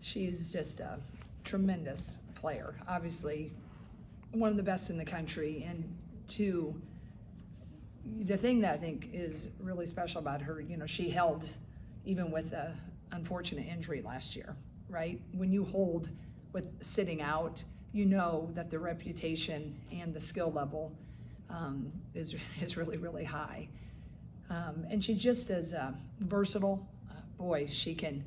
she's just a tremendous player. Obviously, one of the best in the country. And two, the thing that I think is really special about her, she held even with a unfortunate injury last year, right? When you hold with sitting out, you know that the reputation and the skill level is really, really high. And she just is versatile. Boy, she can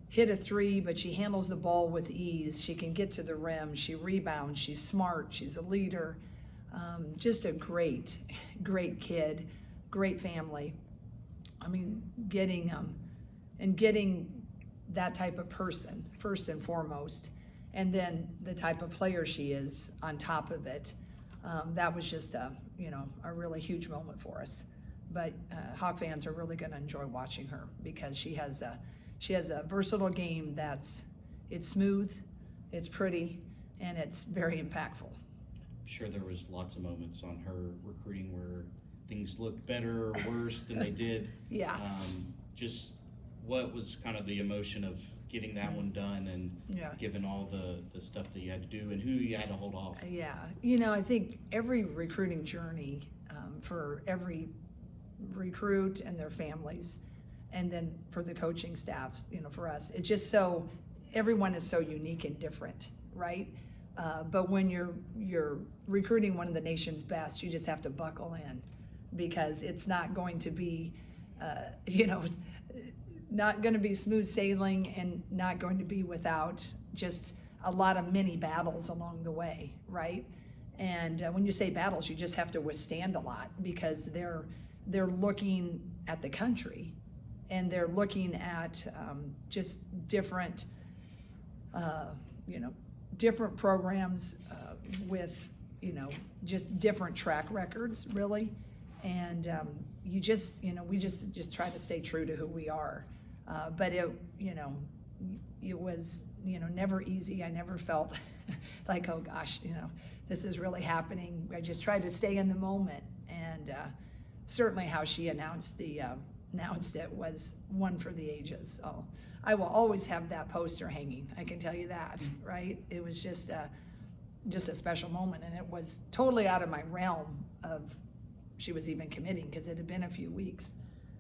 hit a three, but she handles the ball with ease. She can get to the rim. She rebounds. She's smart. She's a leader. Just a great kid, great family. I mean, getting that type of person first and foremost, and then the type of player she is on top of it. That was just a really huge moment for us. But Hawk fans are really going to enjoy watching her because she has a versatile game it's smooth, it's pretty, and it's very impactful. I'm sure there was lots of moments on her recruiting where things looked better or worse than they did. Yeah. Just what was kind of the emotion of getting that one done and given all the stuff that you had to do and who you had to hold off? Yeah, I think every recruiting journey for every recruit and their families, and then for the coaching staffs, for us, it's just everyone is so unique and different, right? But when you're recruiting one of the nation's best, you just have to buckle in because it's not going to be, not going to be smooth sailing and not going to be without just a lot of mini battles along the way, right? And when you say battles, you just have to withstand a lot because they're looking at the country and they're looking at just different, different programs with, just different track records, really. And we just try to stay true to who we are. But it was, never easy. I never felt like, oh gosh, this is really happening. I just tried to stay in the moment. And certainly how she announced it was one for the ages. So I will always have that poster hanging. I can tell you that, right? It was just a special moment, and it was totally out of my realm of she was even committing because it had been a few weeks.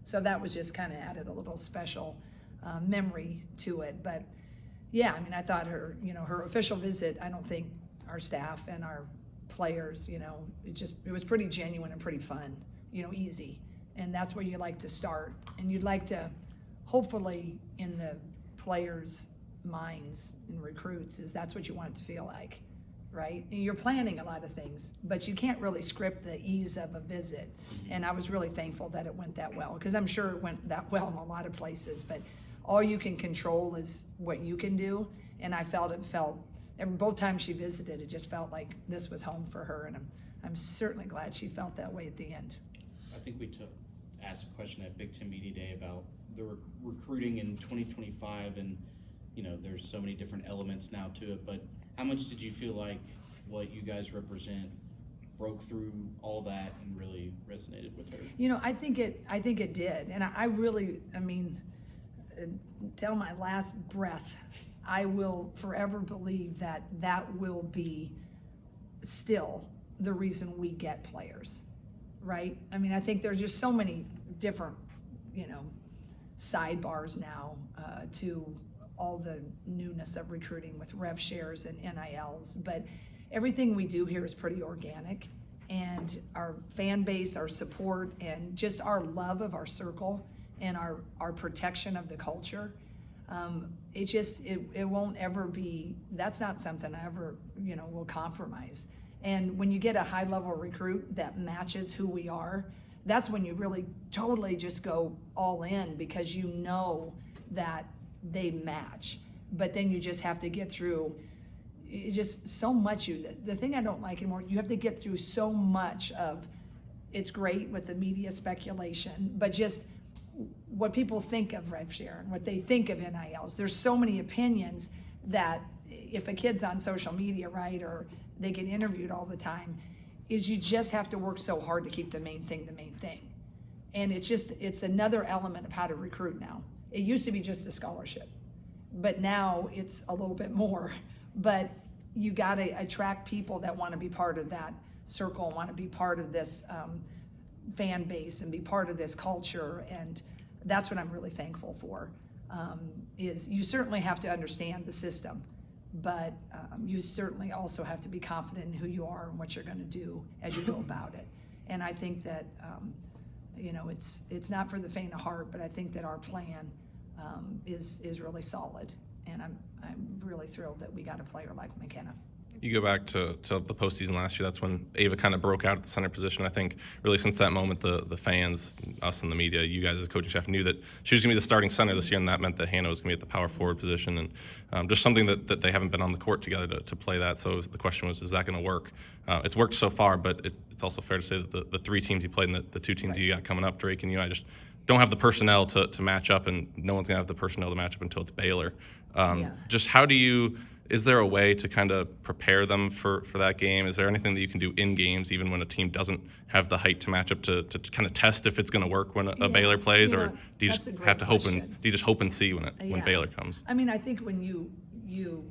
So that was just kind of added a little special memory to it. But yeah, I mean, I thought her official visit, I don't think our staff and our players, it was pretty genuine and pretty fun, easy. And that's where you like to start. And you'd like to, hopefully in the players' minds and recruits, that's what you want it to feel like, right? And you're planning a lot of things, but you can't really script the ease of a visit. And I was really thankful that it went that well, because I'm sure it went that well in a lot of places, but all you can control is what you can do. And I felt both times she visited, it just felt like this was home for her. And I'm certainly glad she felt that way at the end. I think we asked a question at Big Ten Media Day about the recruiting in 2025, and there's so many different elements now to it, but how much did you feel like what you guys represent broke through all that and really resonated with her? I think it did. And till my last breath, I will forever believe that will be still the reason we get players, right? I mean, I think there's just so many different, sidebars now to all the newness of recruiting with rev shares and NILs, but everything we do here is pretty organic, and our fan base, our support, and just our love of our circle and our protection of the culture, it won't ever be, that's not something I ever, will compromise. And when you get a high level recruit that matches who we are, that's when you really totally just go all in, because you know that they match. But then you just have to get through just so much. The thing I don't like anymore, you have to get through so much of, it's great with the media speculation, but just what people think of rev share and what they think of NILs. There's so many opinions that if a kid's on social media, right, or they get interviewed all the time, is you just have to work so hard to keep the main thing. And it's another element of how to recruit now. It used to be just a scholarship. but now it's a little bit more. But you got to attract people that want to be part of that circle and want to be part of this fan base and be part of this culture. And that's what I'm really thankful for. Is you certainly have to understand the system, but you certainly also have to be confident in who you are and what you're going to do as you go about it. And I think that it's not for the faint of heart, but I think that our plan is really solid, and I'm really thrilled that we got a player like McKenna. You go back to the postseason last year, that's when Ava kind of broke out at the center position. I think really since that moment, the fans, us and the media, you guys as coaching staff knew that she was going to be the starting center this year, and that meant that Hannah was going to be at the power forward position, and just something that they haven't been on the court together to play that. So the question was, is that going to work? It's worked so far, but it's also fair to say that the three teams you played and the two teams you got coming up, Drake and you, I just don't have the personnel to match up, and no one's going to have the personnel to match up until it's Baylor. Just how do you... Is there a way to kind of prepare them for that game? Is there anything that you can do in games, even when a team doesn't have the height to match up, to kind of test if it's going to work when a Baylor plays, or do you just have to hope and hope and see when Baylor comes? I mean, I think when you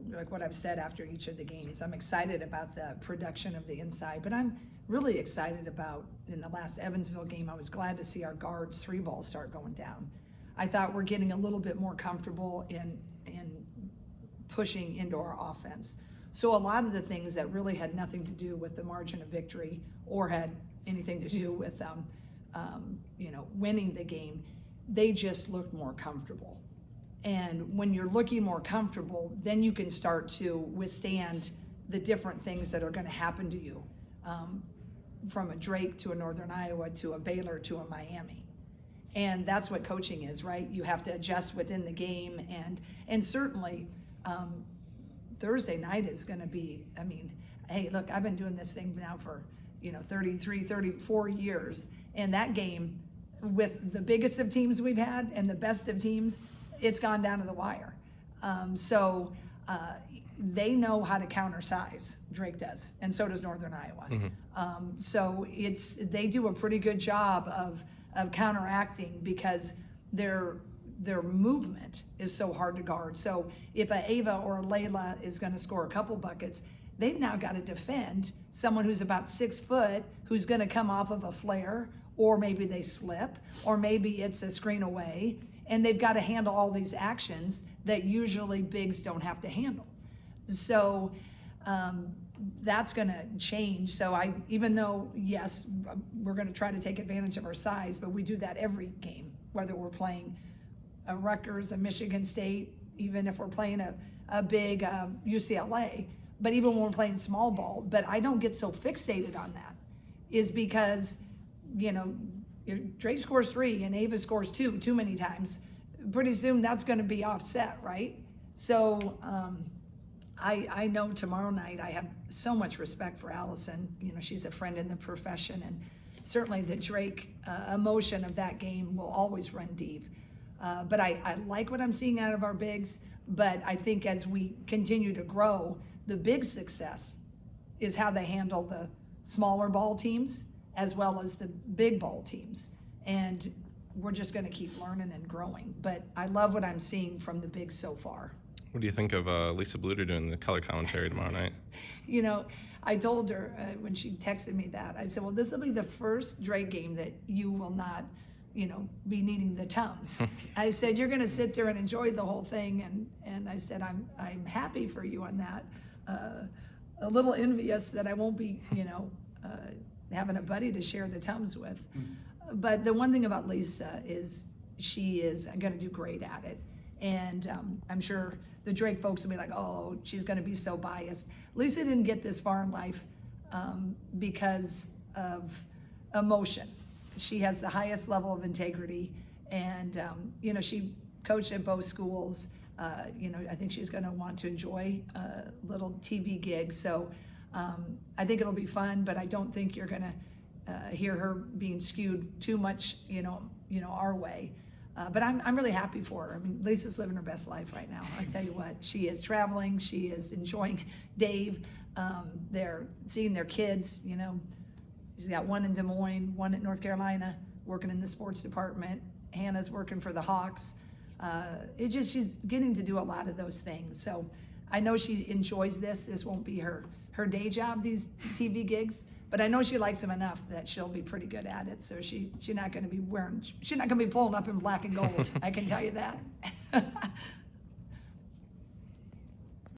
like what I've said after each of the games, I'm excited about the production of the inside, but I'm really excited about, in the last Evansville game, I was glad to see our guards 3 balls start going down. I thought we're getting a little bit more comfortable in pushing into our offense. So a lot of the things that really had nothing to do with the margin of victory or had anything to do with winning the game, they just looked more comfortable. And when you're looking more comfortable, then you can start to withstand the different things that are going to happen to you, from a Drake to a Northern Iowa to a Baylor to a Miami. And that's what coaching is, right? You have to adjust within the game, and certainly Thursday night is going to be, I mean, hey, look, I've been doing this thing now for 33, 34 years, and that game, with the biggest of teams we've had and the best of teams, it's gone down to the wire. So they know how to counter size. Drake does, and so does Northern Iowa. Mm-hmm. So they do a pretty good job of counteracting, because their movement is so hard to guard. So if a Ava or a Layla is going to score a couple buckets, they've now got to defend someone who's about 6 foot, who's going to come off of a flare, or maybe they slip, or maybe it's a screen away, and they've got to handle all these actions that usually bigs don't have to handle. So that's going to change. So even though, yes, we're going to try to take advantage of our size, but we do that every game, whether we're playing a Rutgers, a Michigan State, even if we're playing a big UCLA, but even when we're playing small ball. But I don't get so fixated on that, is because, Drake scores 3 and Ava scores 2 too many times. Pretty soon that's going to be offset, right? So I know tomorrow night I have so much respect for Allison. She's a friend in the profession, and certainly the Drake emotion of that game will always run deep. But I like what I'm seeing out of our bigs, but I think as we continue to grow, the big success is how they handle the smaller ball teams as well as the big ball teams. And we're just going to keep learning and growing. But I love what I'm seeing from the bigs so far. What do you think of Lisa Bluter doing the color commentary tomorrow night? I told her when she texted me that, I said, well, this will be the first Drake game that you will not be needing the Tums. I said, you're going to sit there and enjoy the whole thing. And I said, I'm happy for you on that. A little envious that I won't be, having a buddy to share the Tums with. Mm-hmm. But the one thing about Lisa is she is going to do great at it. And I'm sure the Drake folks will be like, oh, she's going to be so biased. Lisa didn't get this far in life because of emotion. She has the highest level of integrity, and she coached at both schools. I think she's going to want to enjoy a little TV gig. So I think it'll be fun, but I don't think you're going to hear her being skewed too much, our way. But I'm really happy for her. I mean, Lisa's living her best life right now. I tell you what, she is traveling. She is enjoying Dave. They're seeing their kids. She's got one in Des Moines, one at North Carolina, working in the sports department. Hannah's working for the Hawks. she's getting to do a lot of those things. So I know she enjoys this. This won't be her day job, these TV gigs, but I know she likes them enough that she'll be pretty good at it. So she's not going to be pulling up in black and gold. I can tell you that.